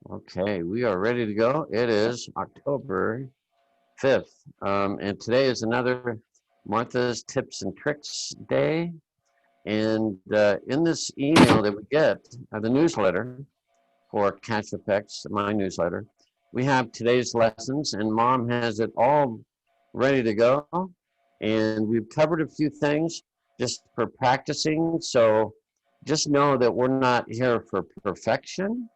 Okay, we are ready to go. It is October 5th, and today is another Martha's Tips and Tricks Day. And in this email that we get, the newsletter for Cash Effects, my newsletter, we have today's lessons, and Mom has it all ready to go. And we've covered a few things just for practicing. So just know that we're not here for perfection.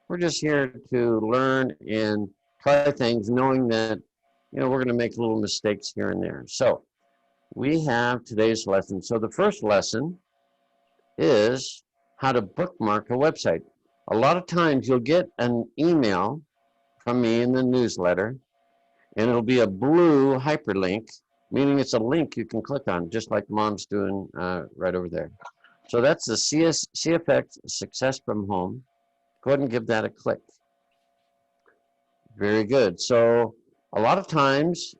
We're just here to learn and try things, knowing that we're going to make little mistakes here and there. So we have today's lesson. So the first lesson is how to bookmark a website. A lot of times you'll get an email from me in the newsletter, and it'll be a blue hyperlink, meaning it's a link you can click on, just like Mom's doing right over there. So that's the CFX Success from Home. Go ahead and give that a click. Very good. So a lot of times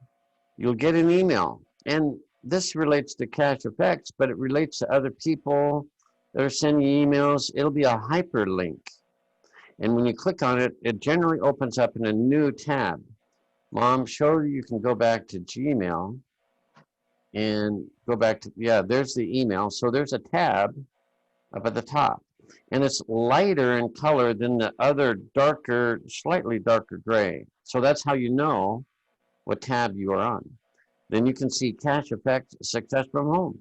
you'll get an email, and this relates to Cash Effects, but it relates to other people that are sending emails. It'll be a hyperlink. And when you click on it, it generally opens up in a new tab. Mom showed you can go back to Gmail and go back to, there's the email. So there's a tab up at the top. And it's lighter in color than the other darker, slightly darker gray. So that's how you know what tab you are on. Then you can see Cash Effects Success from Home.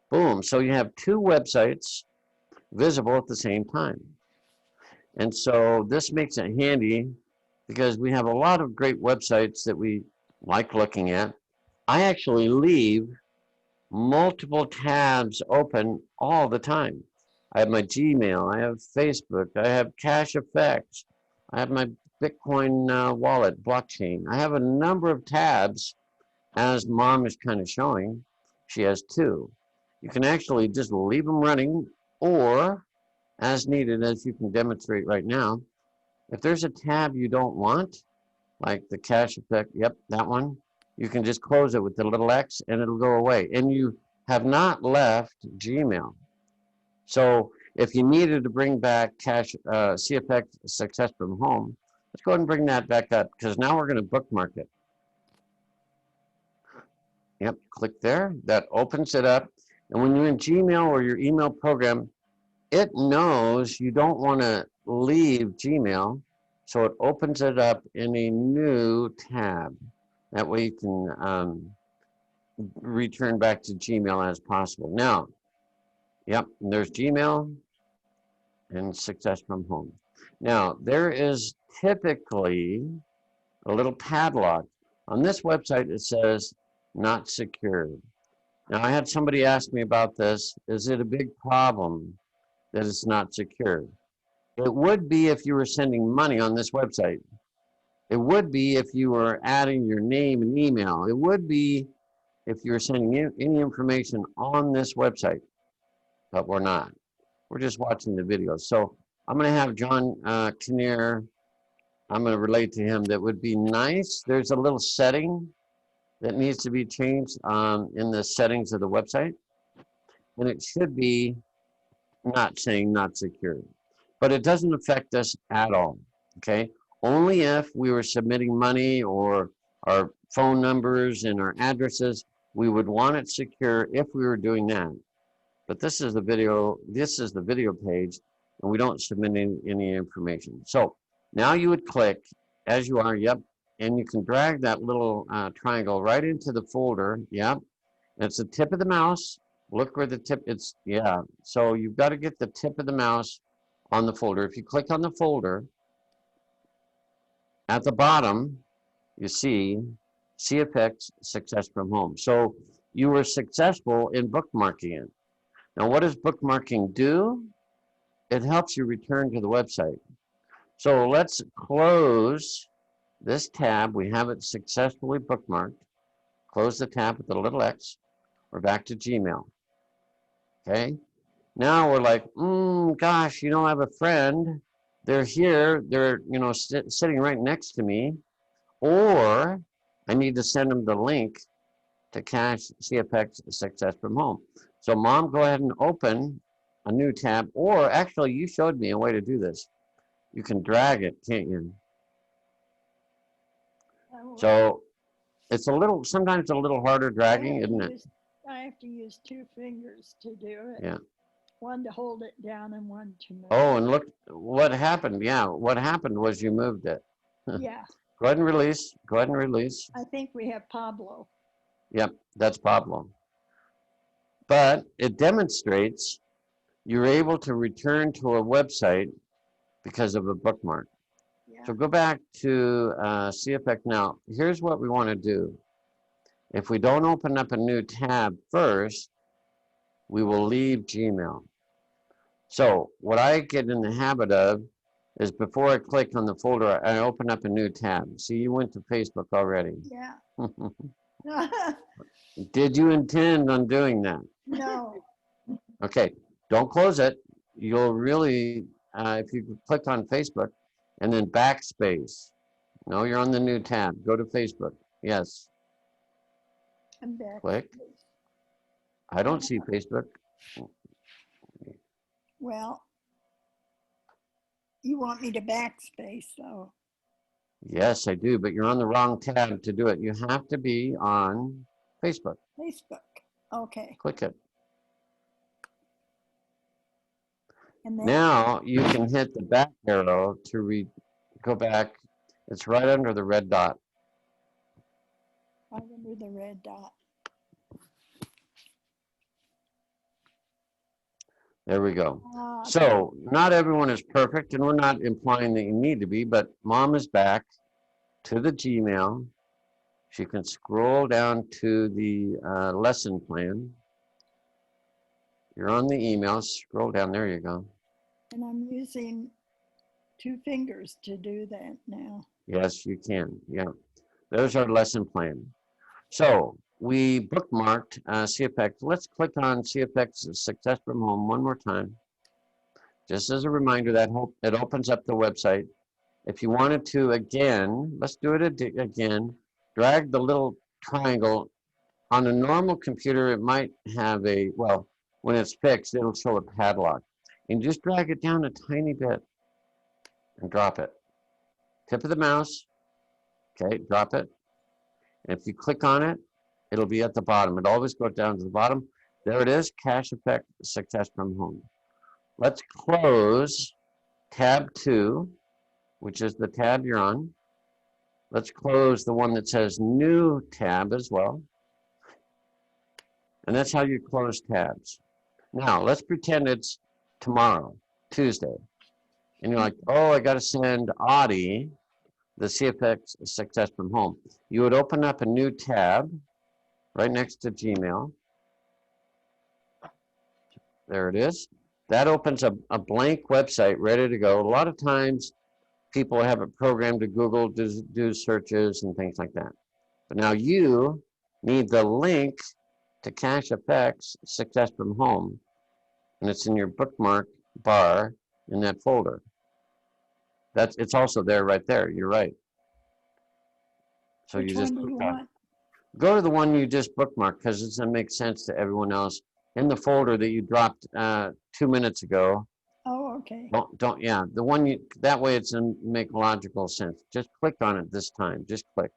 Boom. So you have two websites visible at the same time. And so this makes it handy because we have a lot of great websites that we like looking at. I actually leave multiple tabs open all the time. I have my Gmail, I have Facebook, I have Cash Effects, I have my Bitcoin wallet, blockchain. I have a number of tabs, as Mom is kind of showing. She has two. You can actually just leave them running, or as needed, as you can demonstrate right now, if there's a tab you don't want, like the Cash Effect, yep, that one, you can just close it with the little X and it'll go away. And you have not left Gmail. So if you needed to bring back CFX Success from Home, let's go ahead and bring that back up, because now we're going to bookmark it. Yep, click there. That opens it up. And when you're in Gmail or your email program, it knows you don't want to leave Gmail, so it opens it up in a new tab. That way you can return back to Gmail as possible. Now, yep, there's Gmail and Success from Home. Now, there is typically a little padlock. On this website, it says not secure. Now, I had somebody ask me about this. Is it a big problem that it's not secure? It would be if you were sending money on this website. It would be if you were adding your name and email. It would be if you were sending any information on this website, but we're not. We're just watching the video. So I'm going to have John Kinnear, I'm going to relate to him. That would be nice. There's a little setting that needs to be changed in the settings of the website. And it should be not saying not secure. But it doesn't affect us at all, okay? Only if we were submitting money or our phone numbers and our addresses, we would want it secure if we were doing that. But this is the video page, and we don't submit any information. So now you would click, as you are, yep, and you can drag that little triangle right into the folder, yep. And it's the tip of the mouse. Look where the tip, so you've got to get the tip of the mouse on the folder. If you click on the folder, at the bottom, you see CFX Success from Home. So you were successful in bookmarking it. Now, what does bookmarking do? It helps you return to the website. So let's close this tab. We have it successfully bookmarked. Close the tab with the little X. We're back to Gmail. Okay. Now we're like, gosh, I have a friend. They're here. They're, sitting right next to me. Or I need to send them the link to Cash CFX Success from Home. So Mom, go ahead and open a new tab. Or actually, you showed me a way to do this. you can drag it, can't you? Oh, So it's a little, sometimes a little harder dragging, isn't it? I have to use 2 fingers to do it. Yeah. One to hold it down and one to move. Oh, and look what happened. Yeah, what happened was you moved it. Yeah, Go ahead and release. Go ahead and release. I think we have Pablo. Yep, that's Pablo. But it demonstrates you're able to return to a website because of a bookmark. Yeah. So go back to CFX now. Here's what we want to do. If we don't open up a new tab first, we will leave Gmail. So what I get in the habit of is before I click on the folder, I open up a new tab. See, you went to Facebook already. Yeah. Did you intend on doing that? No. Okay, don't close it. You'll really, if you click on Facebook and then backspace. No, you're on the new tab. Go to Facebook. Yes. I'm back. Click. I don't see Facebook. Well, you want me to backspace, though. Yes, I do, but you're on the wrong tab to do it. You have to be on Facebook. Facebook. Okay. Click it. And then Now you can hit the back arrow to go back. It's right under the red dot. right under the red dot. There we go. So not everyone is perfect, and we're not implying that you need to be, but Mom is back to the Gmail. She can scroll down to the lesson plan. You're on the email. Scroll down. There you go. And I'm using 2 fingers to do that now. Yes, you can. Yeah. There's our lesson plan. So we bookmarked CFX. Let's click on CFX Success from Home one more time. Just as a reminder that it opens up the website. If you wanted to, again, let's do it again. Drag the little triangle. On a normal computer, it might have a, well, when it's fixed, it'll show a padlock. And just drag it down a tiny bit and drop it. Tip of the mouse. Okay, drop it. And if you click on it, it'll be at the bottom. It always goes down to the bottom. There it is, Cache Effect Success from Home. Let's close tab 2, which is the tab you're on. Let's close the one that says New tab as well. And that's how you close tabs. Now, let's pretend it's tomorrow, Tuesday. And you're like, oh, I got to send Audie the CFX Success from Home. You would open up a new tab right next to Gmail. There it is. That opens a blank website ready to go. A lot of times people have it programmed to Google, do searches and things like that. But now you need the link to Cache Effects Success from Home, and it's in your bookmark bar in that folder. It's also there right there. You're right. So Which you just one do you want? go to the one you just bookmarked because it's gonna make sense to everyone else. In the folder that you dropped 2 minutes ago. Oh, okay. Yeah, the one that way it's gonna make logical sense. Just click on it this time. Just click.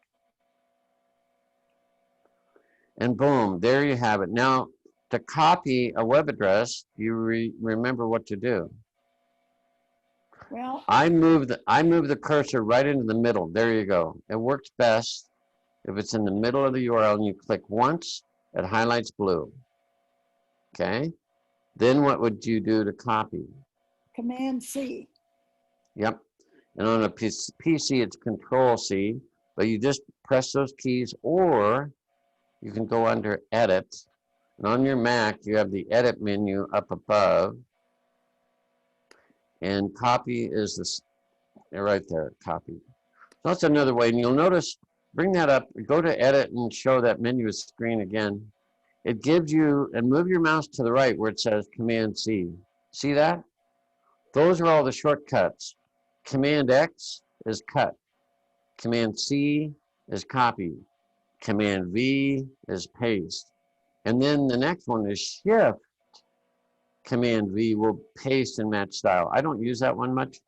And boom, there you have it. Now, to copy a web address, you remember what to do. Well, I move the cursor right into the middle. There you go. It works best if it's in the middle of the URL and you click once, it highlights blue. Okay? Then what would you do to copy? Command C. Yep. And on a PC, it's Control C, but you just press those keys, or you can go under Edit. And on your Mac, you have the Edit menu up above. And copy is this right there, copy. So that's another way. And you'll notice, bring that up, go to Edit and show that menu screen again. It gives you, and move your mouse to the right where it says Command C. See that? Those are all the shortcuts. Command X is cut. Command C is copy. Command V is paste. And then the next one is Shift. Command V will paste and match style. I don't use that one much.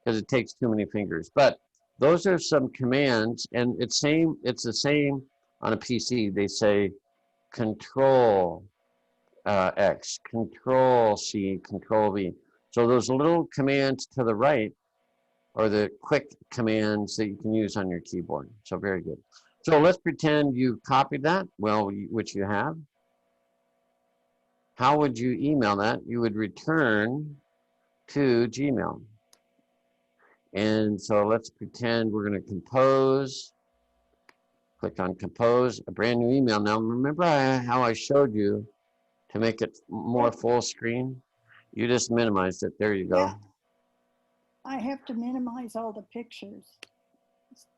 because it takes too many fingers. But those are some commands, and it's the same on a PC. They say Control X, Control C, Control V. So those little commands to the right are the quick commands that you can use on your keyboard. So very good. So let's pretend you copied that, well, which you have. How would you email that? You would return to Gmail. And so let's pretend we're going to compose. Click on compose, a brand new email. Now remember how I showed you to make it more full screen? You just minimized it. There you go. Yeah. I have to minimize all the pictures.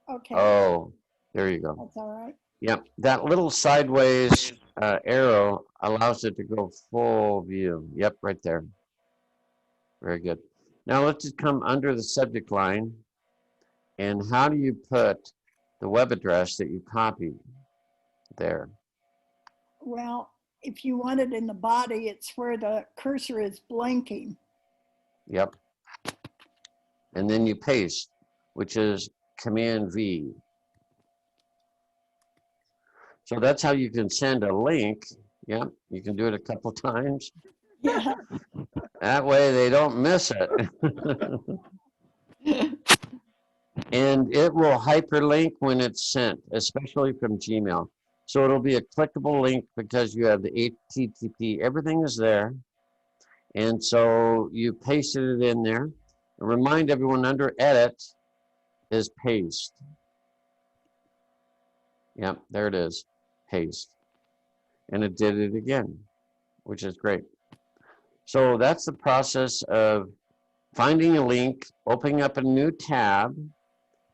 Okay. Oh, there you go. That's all right. Yep, that little sideways arrow allows it to go full view. Yep, right there. Very good. Now let's just come under the subject line. And how do you put the web address that you copied there? Well, if you want it in the body, it's where the cursor is blinking. Yep. And then you paste, which is Command V. So that's how you can send a link. Yep, you can do it a couple times. Yeah. That way they don't miss it. And it will hyperlink when it's sent, especially from Gmail. So it'll be a clickable link because you have the HTTP, everything is there. And so you pasted it in there. And remind everyone under edit is paste. Yep, there it is, paste. And it did it again, which is great. So that's the process of finding a link, opening up a new tab,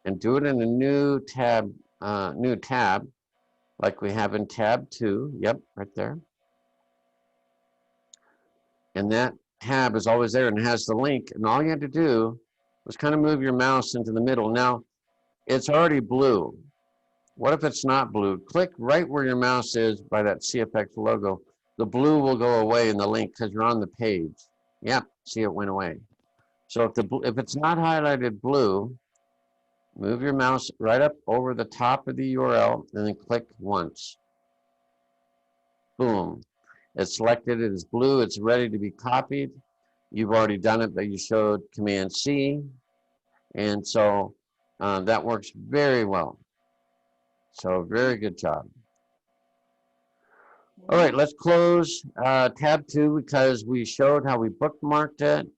and do it in a new tab, like we have in tab 2. Yep, right there. And that tab is always there and has the link. And all you had to do was kind of move your mouse into the middle. Now, it's already blue. What if it's not blue? Click right where your mouse is by that CFX logo. The blue will go away in the link because you're on the page. Yep, see, it went away. So if it's not highlighted blue, move your mouse right up over the top of the URL and then click once. Boom. It's selected, it is blue, it's ready to be copied. You've already done it, but you showed Command C. And so that works very well. So very good job. All right, let's close tab 2 because we showed how we bookmarked it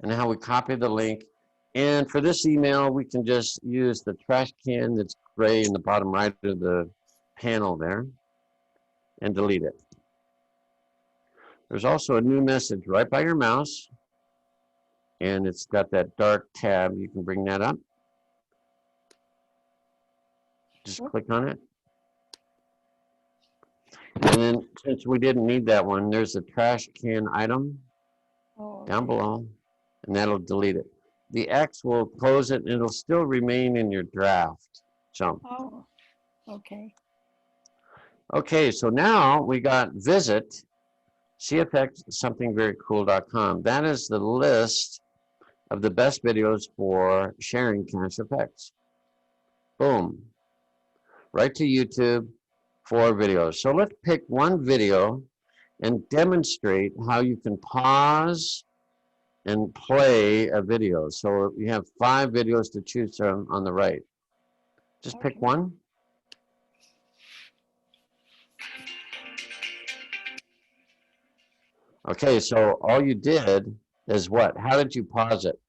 and how we copied the link. And for this email, we can just use the trash can that's gray in the bottom right of the panel there and delete it. There's also a new message right by your mouse, and it's got that dark tab. You can bring that up. Just click on it. And then since we didn't need that one, there's a trash can item down below, and that'll delete it. The X will close it, and it'll still remain in your draft. So. Oh, okay. Okay, so now we got visit cfxsomethingverycool.com. That is the list of the best videos for sharing Cache effects. Boom. Right to YouTube for videos. So let's pick one video and demonstrate how you can pause and play a video. So you have 5 videos to choose from on the right. Just pick one. Okay, so all you did is what? How did you pause it?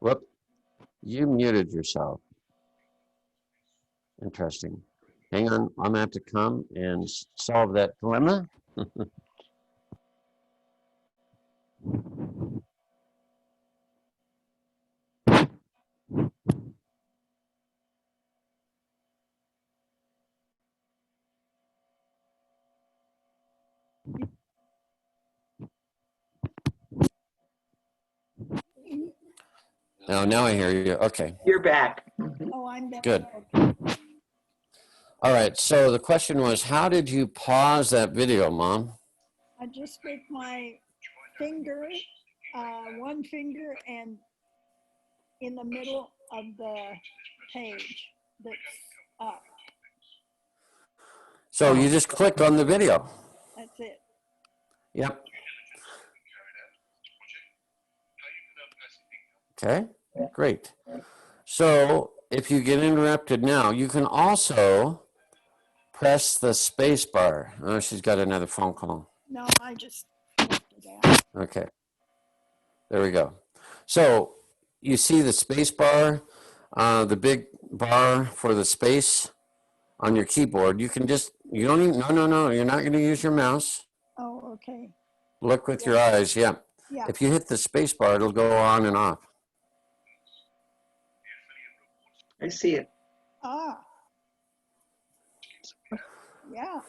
Whoop, you muted yourself. Interesting. Hang on, I'm gonna have to come and solve that dilemma. Oh, now I hear you. Okay. You're back. Oh, I'm back. Good. Okay. All right, so the question was, how did you pause that video, Mom? I just with my finger one finger and in the middle of the page that's up. So you just click on the video. That's it. Yep. Okay, great. So if you get interrupted now, you can also press the space bar. Oh, she's got another phone call. No, I just left it out. Okay, there we go. So you see the space bar, the big bar for the space on your keyboard. You can just, you don't even, no, you're not going to use your mouse. Oh, okay. Look with your eyes, yeah. Yeah. If you hit the space bar, it'll go on and off. I see it. Ah. Yeah.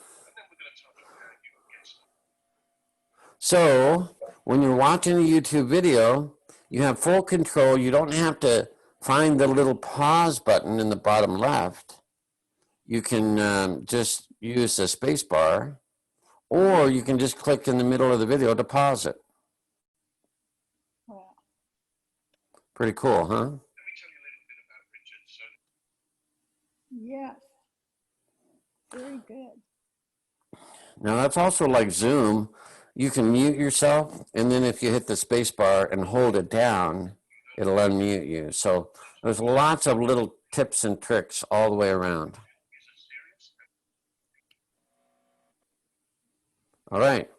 So when you're watching a YouTube video, you have full control. You don't have to find the little pause button in the bottom left. You can just use the space bar, or you can just click in the middle of the video to pause it. Wow. Pretty cool, huh? Yes. Very good. Now that's also like Zoom. You can mute yourself, and then if you hit the space bar and hold it down, it'll unmute you. So there's lots of little tips and tricks all the way around. All right.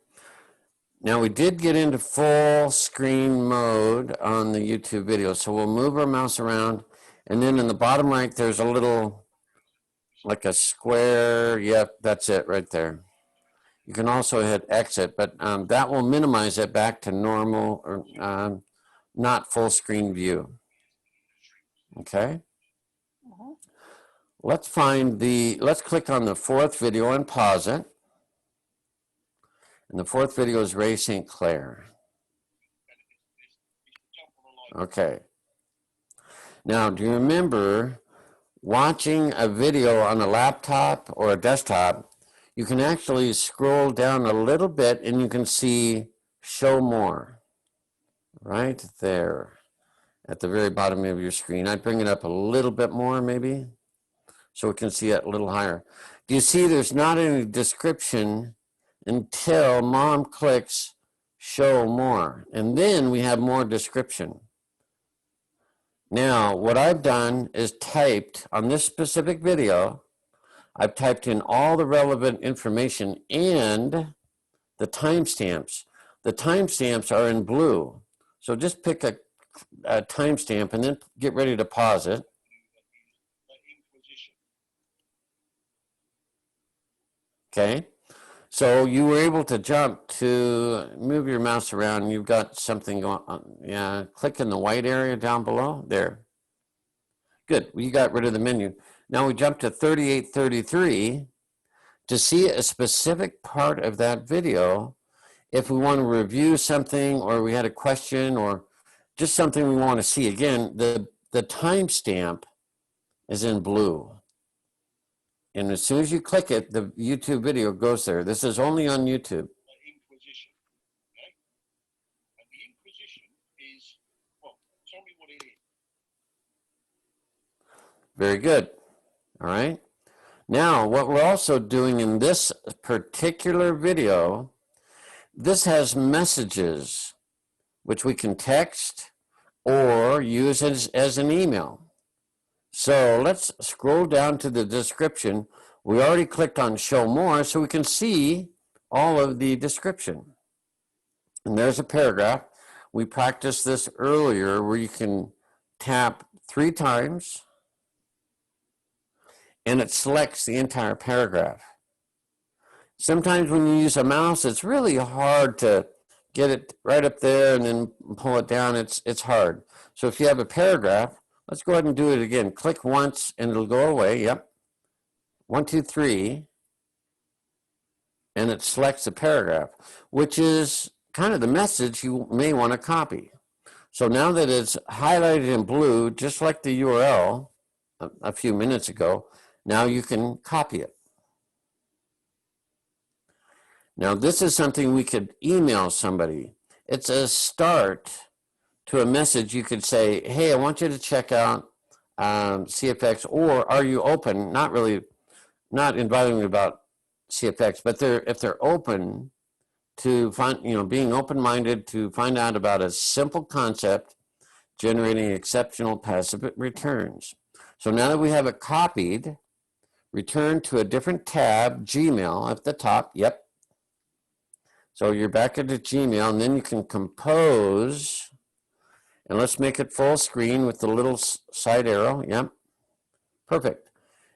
Now we did get into full screen mode on the YouTube video. So we'll move our mouse around, and then in the bottom right, there's a little, like a square. Yep, that's it right there. You can also hit exit, but that will minimize it back to normal or not full screen view. Okay. Uh-huh. Let's click on the fourth video and pause it. And the fourth video is Ray St. Clair. Okay. Now, do you remember watching a video on a laptop or a desktop? You can actually scroll down a little bit and you can see show more right there at the very bottom of your screen. I'd bring it up a little bit more maybe so we can see it a little higher. Do you see there's not any description until mom clicks show more, and then we have more description. Now what I've done is typed on this specific video, I've typed in all the relevant information and the timestamps. The timestamps are in blue. So just pick a timestamp and then get ready to pause it. Okay. So you were able to jump to move your mouse around. You've got something going on. Yeah. Click in the white area down below there. Good. Well, you got rid of the menu. Now we jump to 3833 to see a specific part of that video. If we want to review something or we had a question or just something we want to see, again, the timestamp is in blue. And as soon as you click it, the YouTube video goes there. This is only on YouTube. Inquisition, okay? And the Inquisition is, well, tell me what it is. Very good. All right. Now, what we're also doing in this particular video, this has messages, which we can text or use as an email. So let's scroll down to the description. We already clicked on show more, so we can see all of the description. And there's a paragraph. We practiced this earlier where you can tap 3 times and it selects the entire paragraph. Sometimes when you use a mouse, it's really hard to get it right up there and then pull it down. It's hard. So if you have a paragraph, let's go ahead and do it again. Click once and it'll go away. Yep. 1, 2, 3. And it selects a paragraph, which is kind of the message you may want to copy. So now that it's highlighted in blue, just like the URL a few minutes ago, now you can copy it. Now this is something we could email somebody. it's a start to a message. You could say, hey, I want you to check out CFX, or are you open? Not really, not inviting me about CFX, but if they're open to find, being open-minded to find out about a simple concept generating exceptional passive returns. So now that we have it copied, return to a different tab, Gmail at the top. Yep. So you're back into Gmail, and then you can compose, and let's make it full screen with the little side arrow. Yep. Perfect.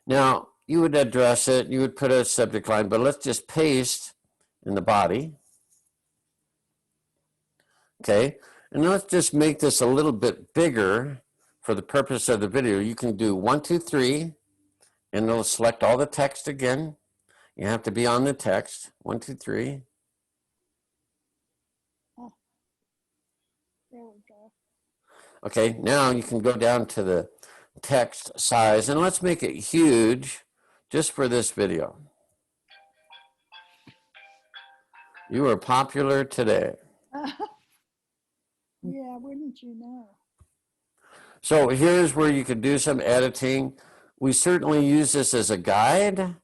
Now you would address it, you would put a subject line, but let's just paste in the body. Okay. And let's just make this a little bit bigger for the purpose of the video. You can do 1, 2, 3, and it'll select all the text again. You have to be on the text. 1, 2, 3. Oh, there we go. Okay, now you can go down to the text size, and let's make it huge just for this video. You are popular today. Yeah, wouldn't you know? So here's where you could do some editing. We certainly use this as a guide,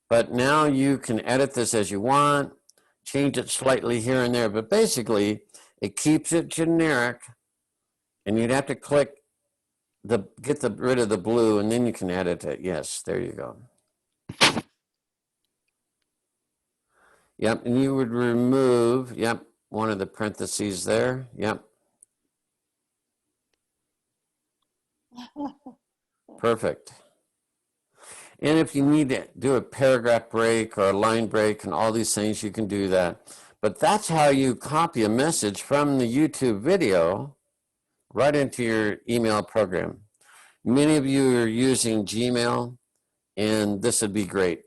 but now you can edit this as you want, change it slightly here and there, but basically it keeps it generic, and you'd have to click get rid of the blue, and then you can edit it. Yes, there you go. Yep, and you would remove, yep, one of the parentheses there. Yep. Perfect. And if you need to do a paragraph break or a line break and all these things, you can do that. But that's how you copy a message from the YouTube video right into your email program. Many of you are using Gmail, and this would be great.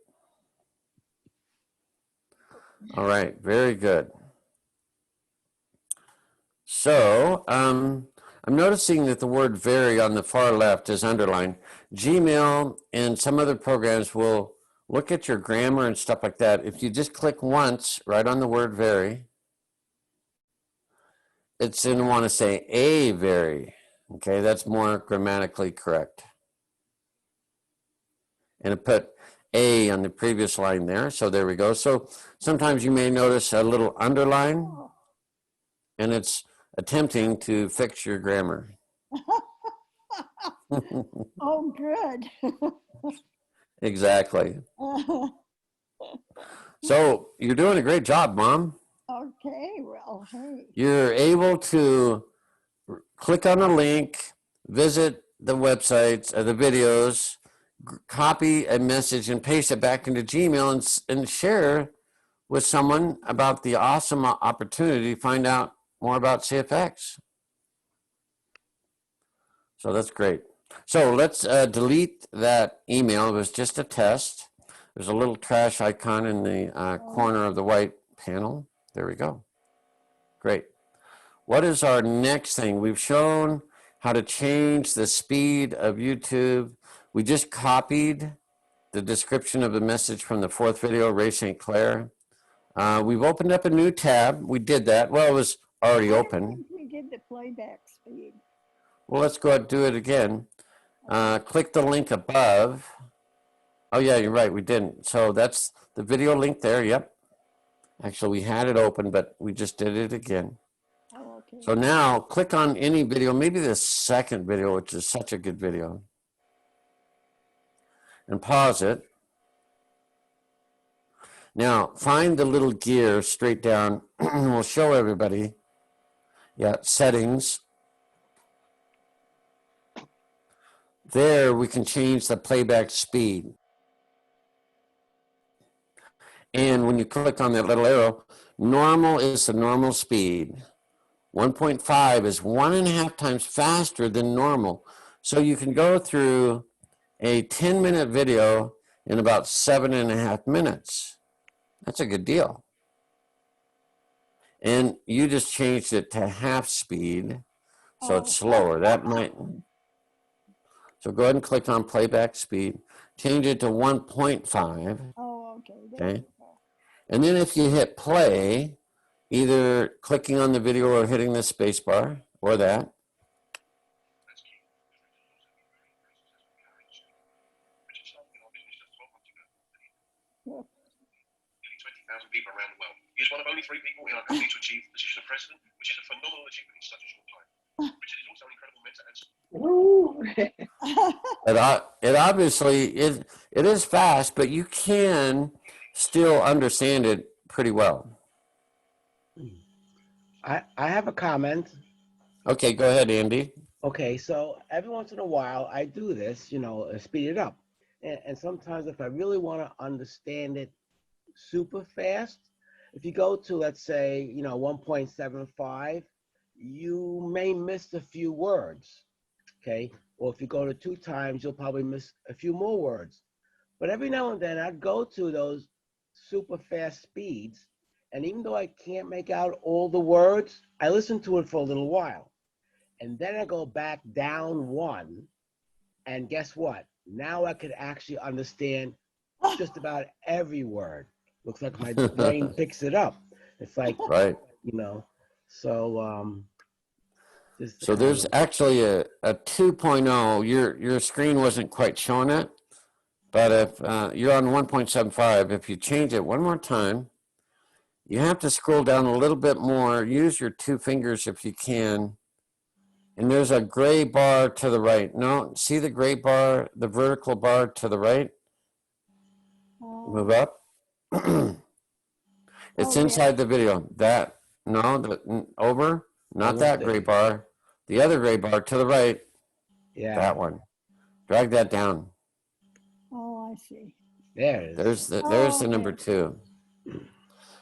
All right, very good. So I'm noticing that the word vary on the far left is underlined. Gmail and some other programs will look at your grammar and stuff like that. If you just click once right on the word vary, it's going to want to say a vary. Okay, that's more grammatically correct. And it put a on the previous line there. So there we go. So sometimes you may notice a little underline, and it's attempting to fix your grammar. Oh, good. Exactly. So you're doing a great job, Mom. Okay, well, hey. You're able to click on a link, visit the websites, the videos, copy a message and paste it back into Gmail and share with someone about the awesome opportunity to find out more about CFX. So that's great. So let's delete that email. It was just a test. There's a little trash icon in the corner of the white panel. There we go. Great. What is our next thing? We've shown how to change the speed of YouTube. We just copied the description of the message from the 4th video, Ray St. Clair. We've opened up a new tab. We did that. Well, it was already open. We did the playback speed. Well, let's go ahead and do it again. Click the link above. Oh, yeah, you're right. We didn't. So that's the video link there. Yep. Actually, we had it open, but we just did it again. Oh, okay. So now click on any video, maybe the second video, which is such a good video, and pause it. Now find the little gear straight down. We'll show everybody. Yeah, settings. There we can change the playback speed. And when you click on that little arrow, normal is the normal speed. 1.5 is 1.5 times faster than normal. So you can go through a 10-minute video in about 7.5 minutes. That's a good deal. And you just changed it to half speed, so it's slower. That might. So go ahead and click on playback speed. Change it to 1.5. Oh, okay. Okay. And then if you hit play, either clicking on the video or hitting the space bar or that. That's key. Which is something I finished 12 months ago. Nearly 20,000 people around the world. He is one of only 3 people in our company to achieve the position of president, which is a phenomenal achievement in such a short time. Richard is also an incredible mentor and Woo. It obviously it is fast, but you can still understand it pretty well. I have a comment. Okay, go ahead, Andy. Okay, so every once in a while I do this, speed it up. And sometimes if I really want to understand it super fast, if you go to, let's say, 1.75, you may miss a few words, okay? Or if you go to 2 times, you'll probably miss a few more words. But every now and then I'd go to those super fast speeds, and even though I can't make out all the words, I listen to it for a little while. And then I go back down 1, and guess what? Now I could actually understand just about every word. Looks like my brain picks it up. It's like, Right. So just So there's actually a 2.0. Your screen wasn't quite showing it, but if you're on 1.75, if you change it one more time, you have to scroll down a little bit more. Use your 2 fingers if you can. And there's a gray bar to the right. No, see the gray bar, the vertical bar to the right? Move up. It's inside the video. That, no, over, not that gray bar. The other gray bar to the right. Yeah. That one. Drag that down. Oh, I see. There it is. There's the number 2.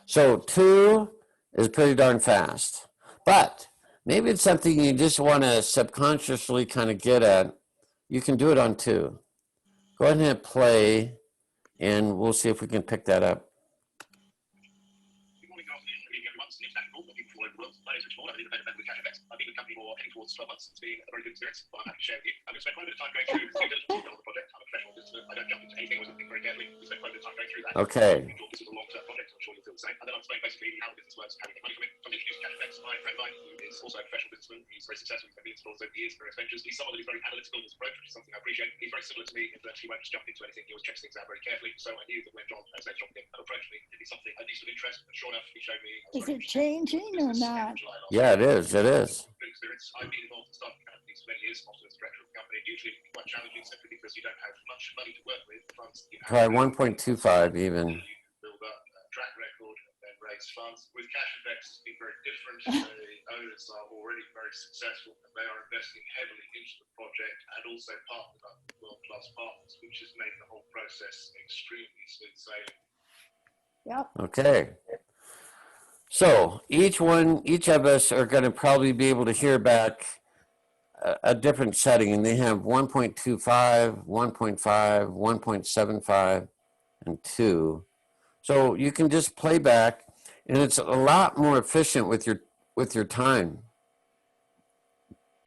So 2 is pretty darn fast. But maybe it's something you just want to subconsciously kind of get at. You can do it on 2. Go ahead and hit play, and we'll see if we can pick that up. Good morning, good afternoon, good evening, everyone. It's Nick Tactical, looking for the world. My name is Richard Moore. I'm an independent with Cash FX. I've been with the company for heading towards 12 months. It's been a very good experience, but I'm happy to share with you. I'm going to spend quite a bit of time going through the due diligence detail of the project. I'm a professional businessman. I don't jump into anything without thinking very carefully. We spend quite a bit of time going through that. Okay. We thought this was a long-term project. I'm sure you'll feel the same. And then I'll explain basically how the business works, how we get money from it. I'm introducing Cash FX, my friend mine, who is also a professional businessman. He's very successful. He's been in stores over the years, various ventures. He's someone that is very analytical in his approach, which is something I appreciate. He's very similar to me in that he won't just jump into anything. He always checks things out very carefully. So I knew that when John approached me, it'd be something at least of interest. And sure enough, he showed me. Is it changing or not? Yeah, it is. It is. Experience. I've been involved in starting companies for many years, often as director of the company. Usually it can be quite challenging simply because you don't have much money to work with. Funds you Try have 1.25 even. build up a track record and then raise funds. With Cash Effects, it's been very different. The owners are already very successful and they are investing heavily into the project and also partnered up with world-class partners, which has made the whole process extremely smooth sailing. Yep. Okay. So each of us are going to probably be able to hear back a different setting, and they have 1.25, 1.5, 1.75, and 2. So you can just play back, and it's a lot more efficient with your time.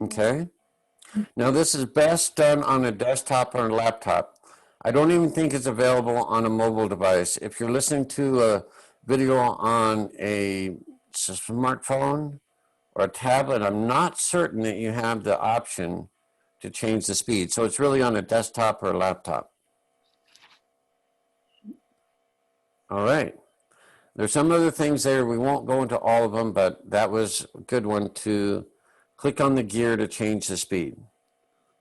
Okay. Now this is best done on a desktop or a laptop. I don't even think it's available on a mobile device. If you're listening to a video on a smartphone or a tablet, I'm not certain that you have the option to change the speed. So it's really on a desktop or a laptop. All right. There's some other things there. We won't go into all of them, but that was a good one to click on the gear to change the speed.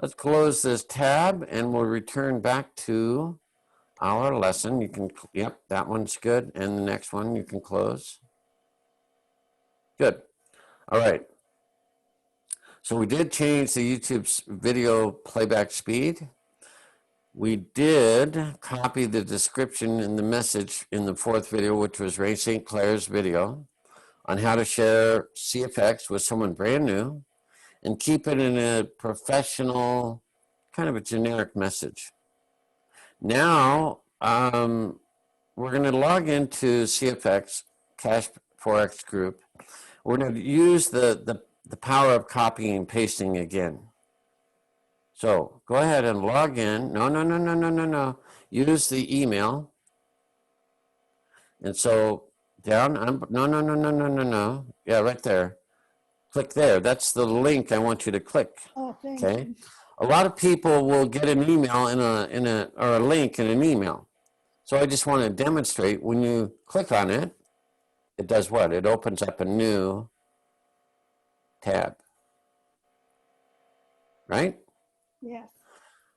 Let's close this tab and we'll return back to our lesson. You can, yep, that one's good. And the next one you can close. Good. All right. So we did change the YouTube's video playback speed. We did copy the description in the message in the 4th video, which was Ray St. Clair's video on how to share CFX with someone brand new and keep it in a professional, kind of a generic message. Now, we're going to log into CFX, Cash Forex Group. We're going to use the power of copying and pasting again. So go ahead and log in. No. Use the email. And so down. No. Yeah, right there. Click there. That's the link I want you to click. Oh, thank Okay. you. A lot of people will get an email or a link in an email. So I just want to demonstrate when you click on it, it does what? It opens up a new tab. Right? Yes.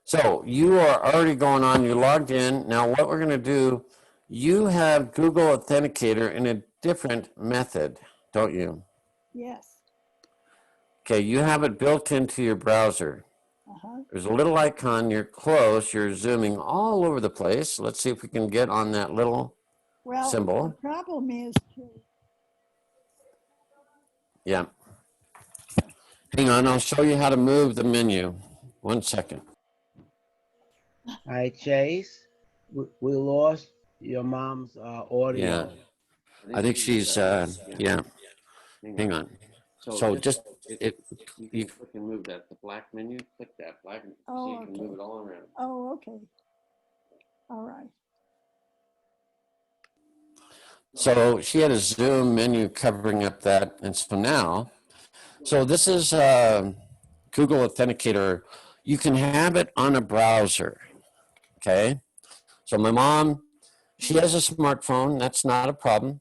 So you are already going on, you logged in. Now what we're going to do, you have Google Authenticator in a different method, don't you? Yes. Okay, you have it built into your browser. Uh-huh. There's a little icon, you're close, you're zooming all over the place. Let's see if we can get on that little Well, symbol. the problem is Yeah. Hang on, I'll show you how to move the menu. 1 second. All right, Chase, we lost your mom's audio. Yeah. I think she's, yeah. Hang on. So just, you can move that, the black menu, click that black, Oh, so you can okay. move it all around. Oh, okay. All right. So she had a Zoom menu covering up that, and so now, so this is Google Authenticator. You can have it on a browser, okay? So my mom, she has a smartphone, that's not a problem,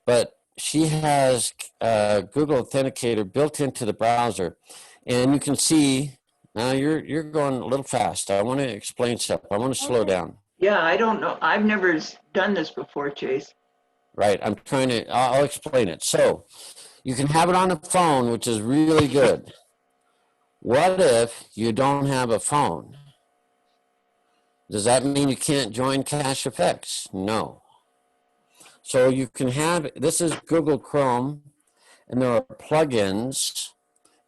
but she has Google Authenticator built into the browser, and you can see, now you're going a little fast. I want to explain stuff. I want to slow Okay. down. Yeah, I don't know. I've never done this before, Chase. Right, I'm trying to, I'll explain it. So you can have it on a phone, which is really good. What if you don't have a phone? Does that mean you can't join Cache Effects? No. So you can have, this is Google Chrome, and there are plugins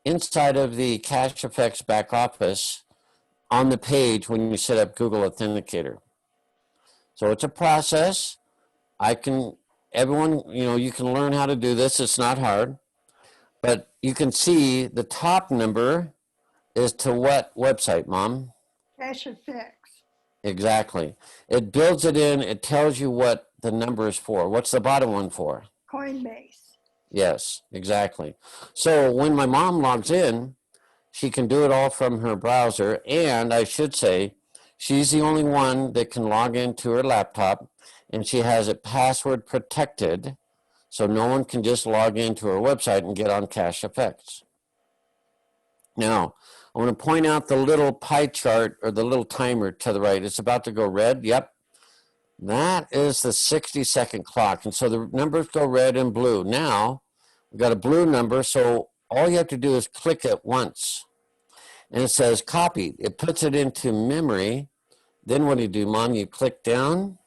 inside of the Cache Effects back office on the page when you set up Google Authenticator. So it's a process. Everyone, you can learn how to do this. It's not hard. But you can see the top number is to what website, Mom? Cache Effects. Exactly. It builds it in. It tells you what the number is for. What's the bottom one for? Coinbase. Yes, exactly. So when my mom logs in, she can do it all from her browser. And I should say, she's the only one that can log into her laptop, and she has it password protected, so no one can just log into her website and get on Cache Effects. Now, I want to point out the little pie chart or the little timer to the right. It's about to go red. Yep. That is the 60-second clock. And so the numbers go red and blue. Now, we've got a blue number, so all you have to do is click it once. And it says copy. It puts it into memory. Then what do, Mom? You click down,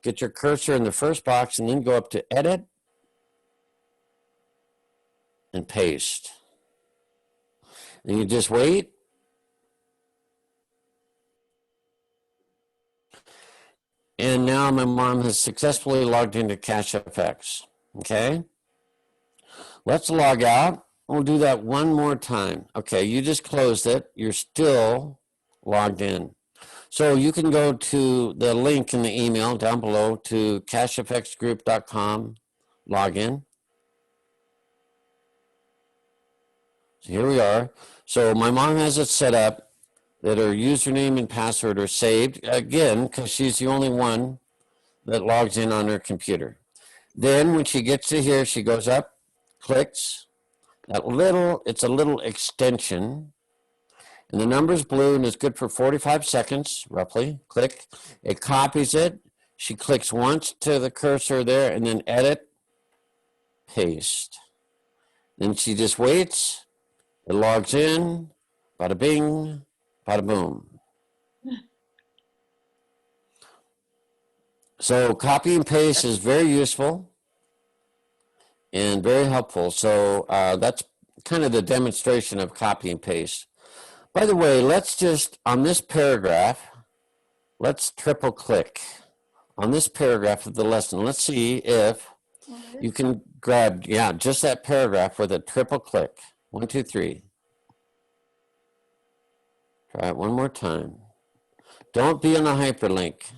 get your cursor in the first box, and then go up to edit and paste. And you just wait. And now my mom has successfully logged into Cache Effects. Okay. Let's log out. We'll do that one more time. Okay, you just closed it. You're still logged in. So you can go to the link in the email down below to cacheeffectsgroup.com, log in. So here we are. So my mom has it set up that her username and password are saved, again, because she's the only one that logs in on her computer. Then when she gets to here, she goes up, clicks, it's a little extension, and the number's blue and is good for 45 seconds, roughly. Click, it copies it. She clicks once to the cursor there and then edit, paste. Then she just waits, it logs in, bada bing, bada boom. So copy and paste is very useful and very helpful. So that's kind of the demonstration of copy and paste. By the way, let's just, on this paragraph, let's triple click on this paragraph of the lesson. Let's see if you can grab, just that paragraph with a triple click. 1, 2, 3. Try it one more time. Don't be on a hyperlink.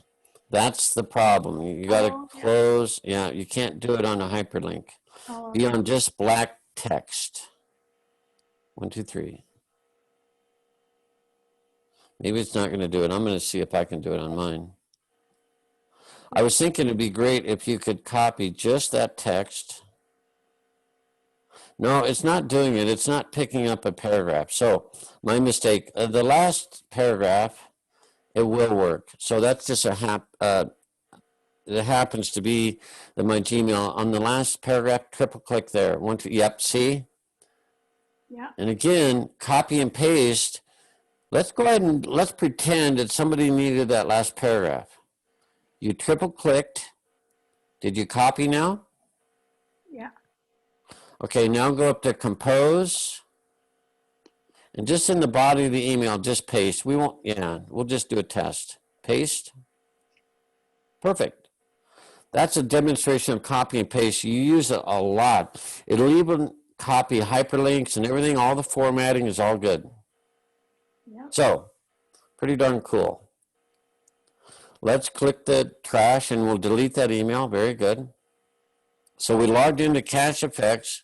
That's the problem. You got to Oh, yeah. close. Yeah, you can't do it on a hyperlink. Oh, Be on just black text. 1, 2, 3. Maybe it's not going to do it. I'm going to see if I can do it on mine. I was thinking it'd be great if you could copy just that text. No, it's not doing it. It's not picking up a paragraph. So my mistake. The last paragraph, it will work. So that's just it happens to be that my Gmail on the last paragraph, triple click there. Yep, see? yeah. And again, copy and paste. Let's go ahead and let's pretend that somebody needed that last paragraph. You triple clicked. Did you copy now? Yeah. Okay, now go up to compose. And just in the body of the email, just paste. We'll just do a test. Paste. Perfect. That's a demonstration of copy and paste. You use it a lot. It'll even copy hyperlinks and everything. All the formatting is all good. Yeah. So, pretty darn cool. Let's click the trash and we'll delete that email. Very good. So we logged into Cache Effects.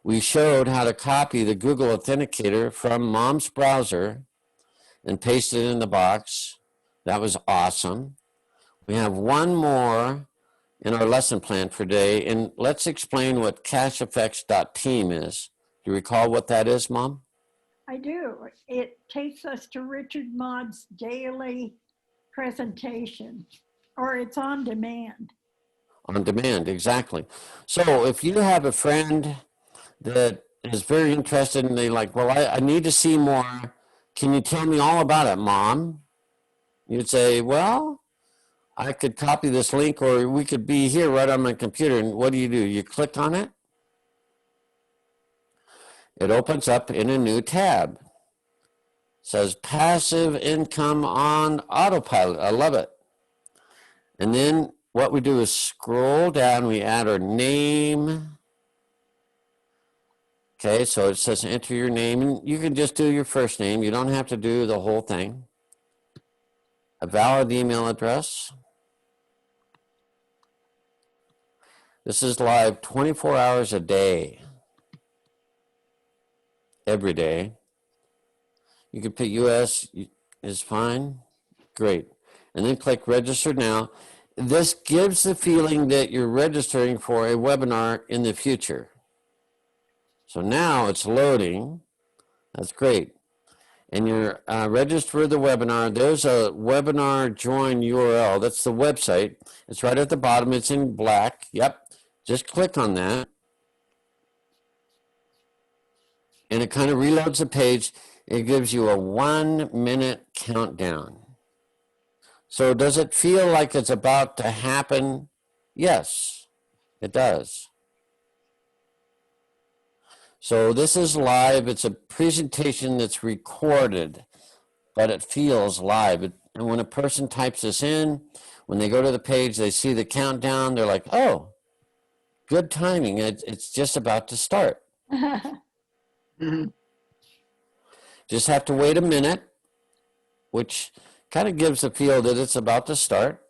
We showed how to copy the Google Authenticator from mom's browser and paste it in the box. That was awesome. We have one more in our lesson plan for today, and let's explain what cacheeffects.team is. Do you recall what that is, Mom? I do. It takes us to Richard Maud's daily presentation, or it's on demand. On demand, exactly. So if you have a friend that is very interested and they like, well, I need to see more. Can you tell me all about it, Mom? You'd say, well, I could copy this link or we could be here right on my computer. And what do? You click on it. It opens up in a new tab. It says passive income on autopilot. I love it. And then what we do is scroll down. We add our name. Okay, so it says enter your name. And you can just do your first name. You don't have to do the whole thing. A valid email address. This is live 24 hours a day. Every day. You can put US is fine. Great. And then click register now. This gives the feeling that you're registering for a webinar in the future. So now it's loading. That's great. And you're registered for the webinar. There's a webinar join URL. That's the website. It's right at the bottom. It's in black. Yep. Just click on that. And it kind of reloads the page. It gives you a 1-minute countdown. So does it feel like it's about to happen? Yes, it does. So this is live. It's a presentation that's recorded, but it feels live. And when a person types this in, when they go to the page, they see the countdown. They're like, oh, good timing. It's just about to start. Just have to wait a minute, which kind of gives a feel that it's about to start.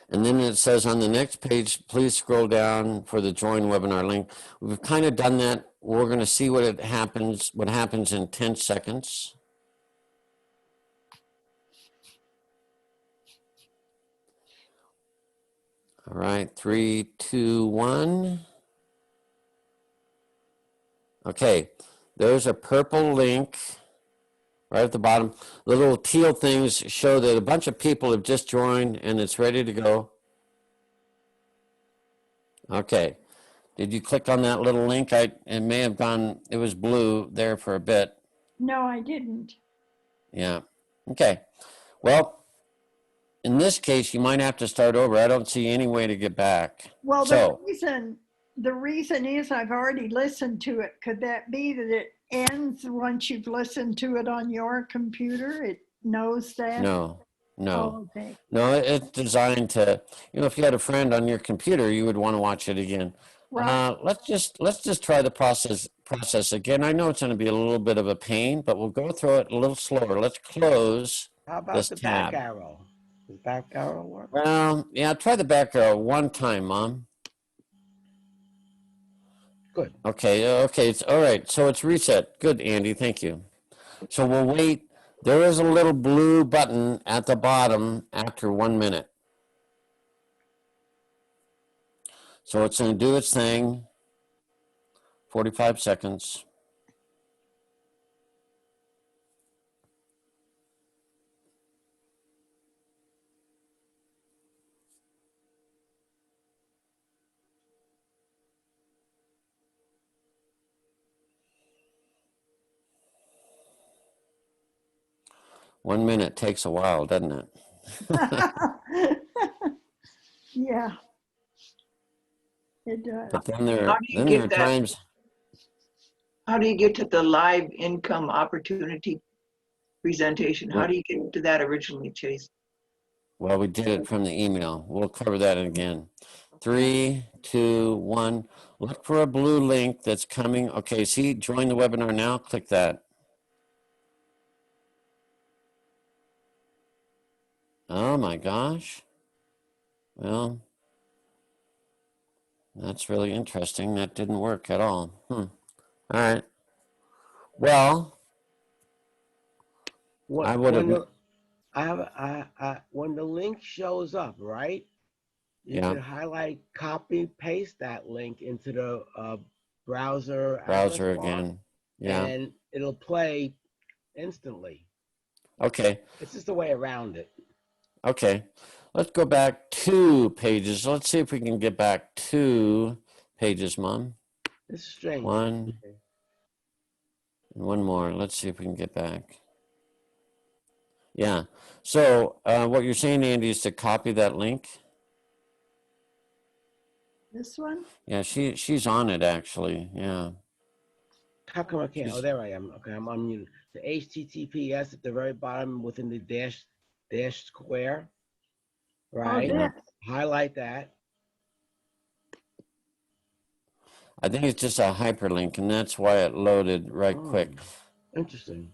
And then it says on the next page, please scroll down for the join webinar link. We've kind of done that. We're going to see what happens in 10 seconds. All right, 3, 2, 1. Okay, there's a purple link right at the bottom. The little teal things show that a bunch of people have just joined and it's ready to go. Okay, did you click on that little link? It may have gone, it was blue there for a bit. No, I didn't. Yeah, okay. Well, in this case, you might have to start over. I don't see any way to get back. Well, So, the reason is I've already listened to it. Could that be that it ends once you've listened to it on your computer? It knows that? no. Oh, okay. No, it's designed to, if you had a friend on your computer, you would want to watch it again. Right. Let's just try the process again. I know it's going to be a little bit of a pain, but we'll go through it a little slower. Let's close How about this the back tab. arrow? Does back arrow work? Well, yeah, try the back arrow one time, Mom. Good. Okay, okay, it's all right. So it's reset. Good, Andy, thank you. So we'll wait. There is a little blue button at the bottom after 1 minute. So it's going to do its thing. 45 seconds. One minute takes a while, doesn't it? Yeah, it does. But then How there do you get are that? times. How do you get to the live income opportunity presentation? How do you get to that originally, Chase? Well, we did it from the email. We'll cover that again. 3, 2, 1. Look for a blue link that's coming. Okay, see, join the webinar now. Click that. Oh my gosh. Well, that's really interesting. That didn't work at all. All right. Well, I would have. When the link shows up, right? You Yeah. can highlight, copy, paste that link into the browser Browser address bar, again. Yeah. and it'll play instantly. Okay. It's just a way around it. Okay. Let's go back 2 pages. Let's see if we can get back 2 pages, Mom. It's strange. 1 and 1 more. Let's see if we can get back. Yeah. So what you're saying, Andy, is to copy that link. This one? Yeah, she's on it actually. Yeah. How come I can't? Oh, there I am. Okay, I'm unmuted. The HTTPS at the very bottom within the dash square, right? Oh, this. Highlight that. I think it's just a hyperlink, and that's why it loaded right quick. Interesting.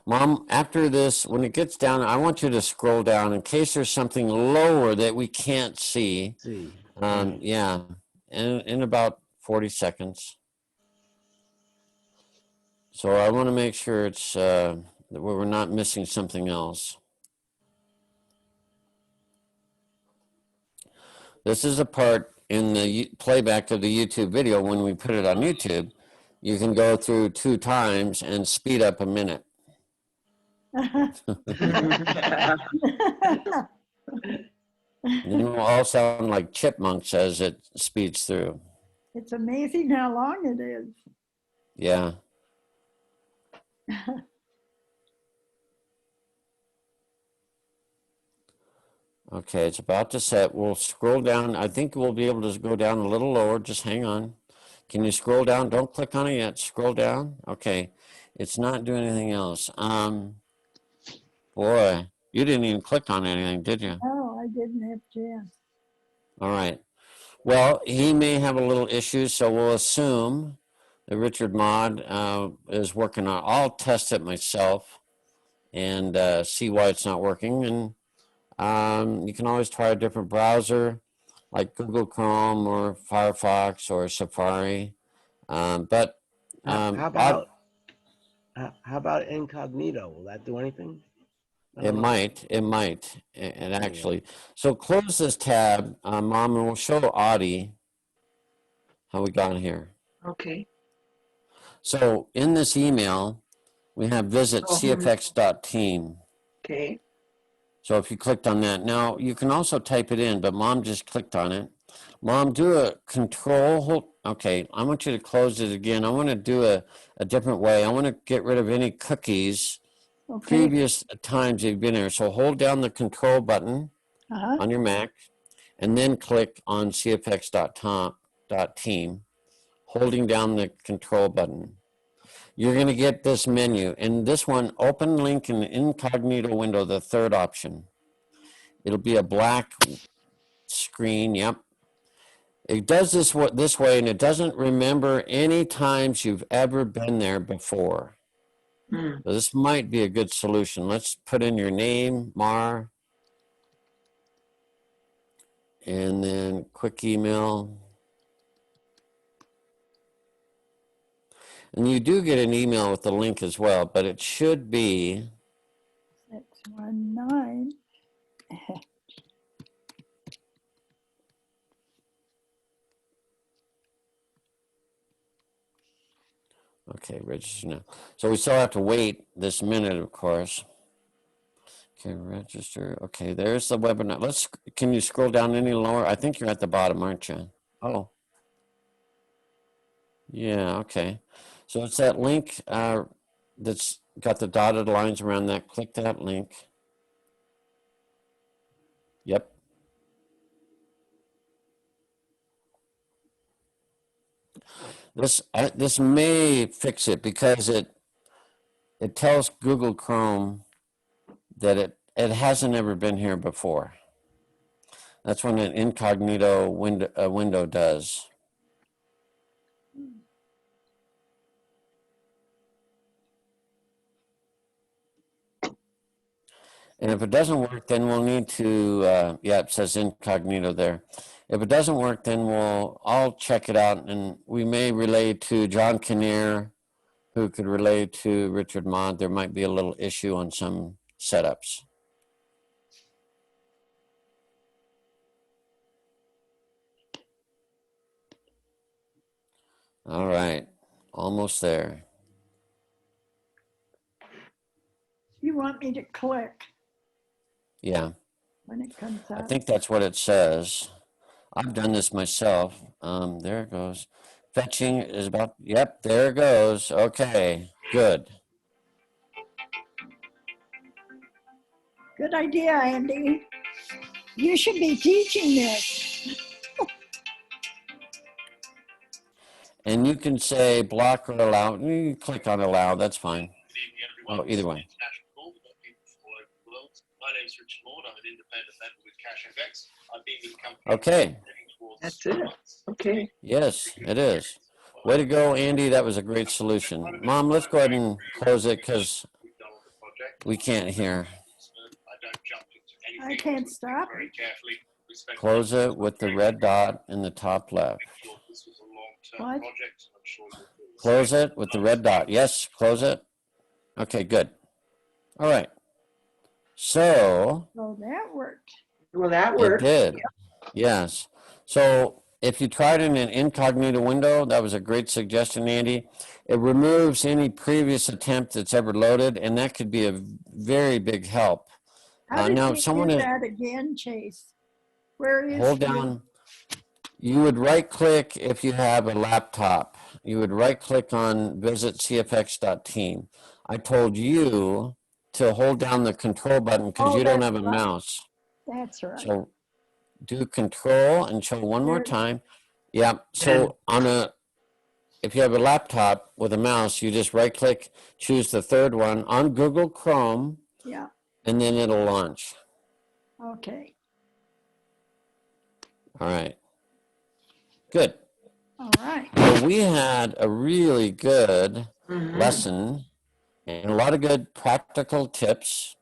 Mom, after this, when it gets down, I want you to scroll down in case there's something lower that we can't see. Right. Yeah, in about 40 seconds. So I want to make sure it's that we're not missing something else. This is a part in the playback of the YouTube video. When we put it on YouTube, you can go through 2 times and speed up a minute. Then we'll all sound like chipmunks as it speeds through. It's amazing how long it is. Yeah. Okay, it's about to set. We'll scroll down. I think we'll be able to go down a little lower. Just hang on. Can you scroll down? Don't click on it yet. Scroll down. Okay. It's not doing anything else. Boy, you didn't even click on anything, did you? Oh, I didn't have a chance. All right. Well, he may have a little issue, so we'll assume that Richard Mod is working on. I'll test it myself and see why it's not working. And you can always try a different browser, like Google Chrome or Firefox or Safari. How about incognito? Will that do anything? It might, and actually. So close this tab, Mom, and we'll show Audie how we got here. Okay. So in this email, we have visit cfx.team. Okay. So if you clicked on that, now you can also type it in, but Mom just clicked on it. Mom, do a control hold. Okay, I want you to close it again. I want to do a different way. I want to get rid of any cookies. Okay. Previous times you've been there. So hold down the control button on your Mac and then click on cfx.team, holding down the control button. You're going to get this menu. And this one, open link in the incognito window, the 3rd option. It'll be a black screen. Yep. It does this way, and it doesn't remember any times you've ever been there before. Hmm. So this might be a good solution. Let's put in your name, Mar, and then quick email. And you do get an email with the link as well, but it should be 619. okay, register now. So we still have to wait this minute, of course. Okay, register. Okay, there's the webinar. Can you scroll down any lower? I think you're at the bottom, aren't you? Oh. Yeah, okay. So it's that link that's got the dotted lines around that. Click that link. Yep. This may fix it because it tells Google Chrome that it hasn't ever been here before. That's when an incognito window does. And if it doesn't work, then we'll need to, yeah, it says incognito there. If it doesn't work, then I'll check it out, and we may relay to John Kinnear, who could relay to Richard Maude. There might be a little issue on some setups. All right, almost there. You want me to click Yeah, when it comes I up? think that's what it says. I've done this myself. There it goes. Fetching is about, yep, there it goes. Okay, good. Good idea, Andy. You should be teaching this. And you can say block or allow. You can click on allow, that's fine. Good evening, everyone. Oh, either way. International call. We've got people from all over the world. My name is Richard Maude. I'm an independent member with CashFX. I've been with the company Okay. heading towards That's it. Okay. Yes, it is. Way to go, Andy. That was a great solution. Mom, let's go ahead and close it because we've done on the project. we can't hear. I don't jump into anything. I can't stop. Very carefully. Close it with the red dot in the top left. This was a long-term What? project. I'm sure you'll feel the Close same. it with the red dot. Yes, close it. Okay, good. All right. So So that worked. Well, that it worked. did. Yes. So if you tried in an incognito window, that was a great suggestion, Andy. It removes any previous attempt that's ever loaded, and that could be a very big help. How did now, you someone do is, that again, Chase? Where is hold the- down. You would right click if you have a laptop. You would right click on visit cfx.team. I told you to hold down the control button because Oh, you don't that's have a right. mouse. That's right. So do control and show one more There. time. Yeah. So if you have a laptop with a mouse, you just right click, choose the third one on Google Chrome, Yeah. and then it'll launch. Okay. All right. Good. All right. So we had a really good Mhm. lesson and a lot of good practical tips.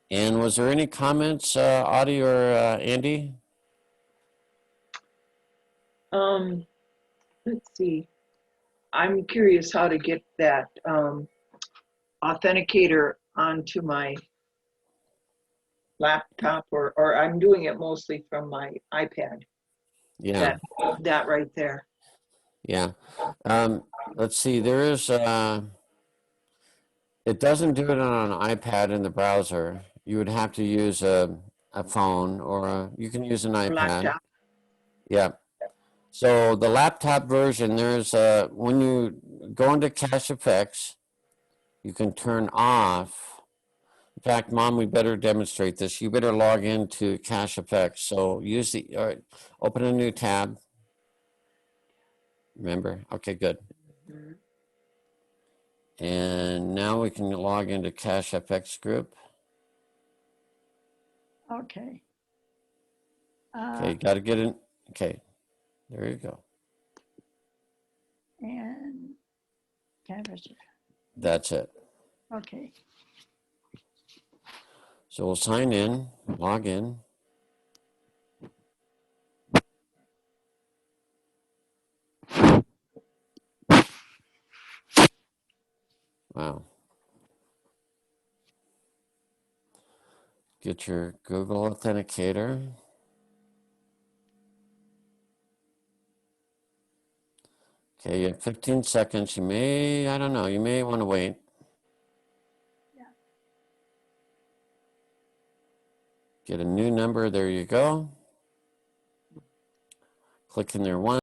And was there any comments, Audie or Andy? Let's see. I'm curious how to get that authenticator onto my laptop, or I'm doing it mostly from my iPad. Yeah. That right there. Yeah. Let's see. There is, it doesn't do it on an iPad in the browser. You would have to use a phone or you can use an iPad. Laptop. Yeah. So the laptop version, there's when you go into CashFX, you can turn off. In fact, Mom, we better demonstrate this. You better log into CashFX. So use open a new tab. Remember? Okay, good. Mhm. And now we can log into CashFX group. Okay. Okay, got to get in. Okay, there you go. And canvas. That's it. Okay. So we'll sign in, log in. Wow. Get your Google Authenticator. Okay, you have 15 seconds. You may, I don't know, you may want to wait. Yeah. Get a new number. There you go. Click in there once.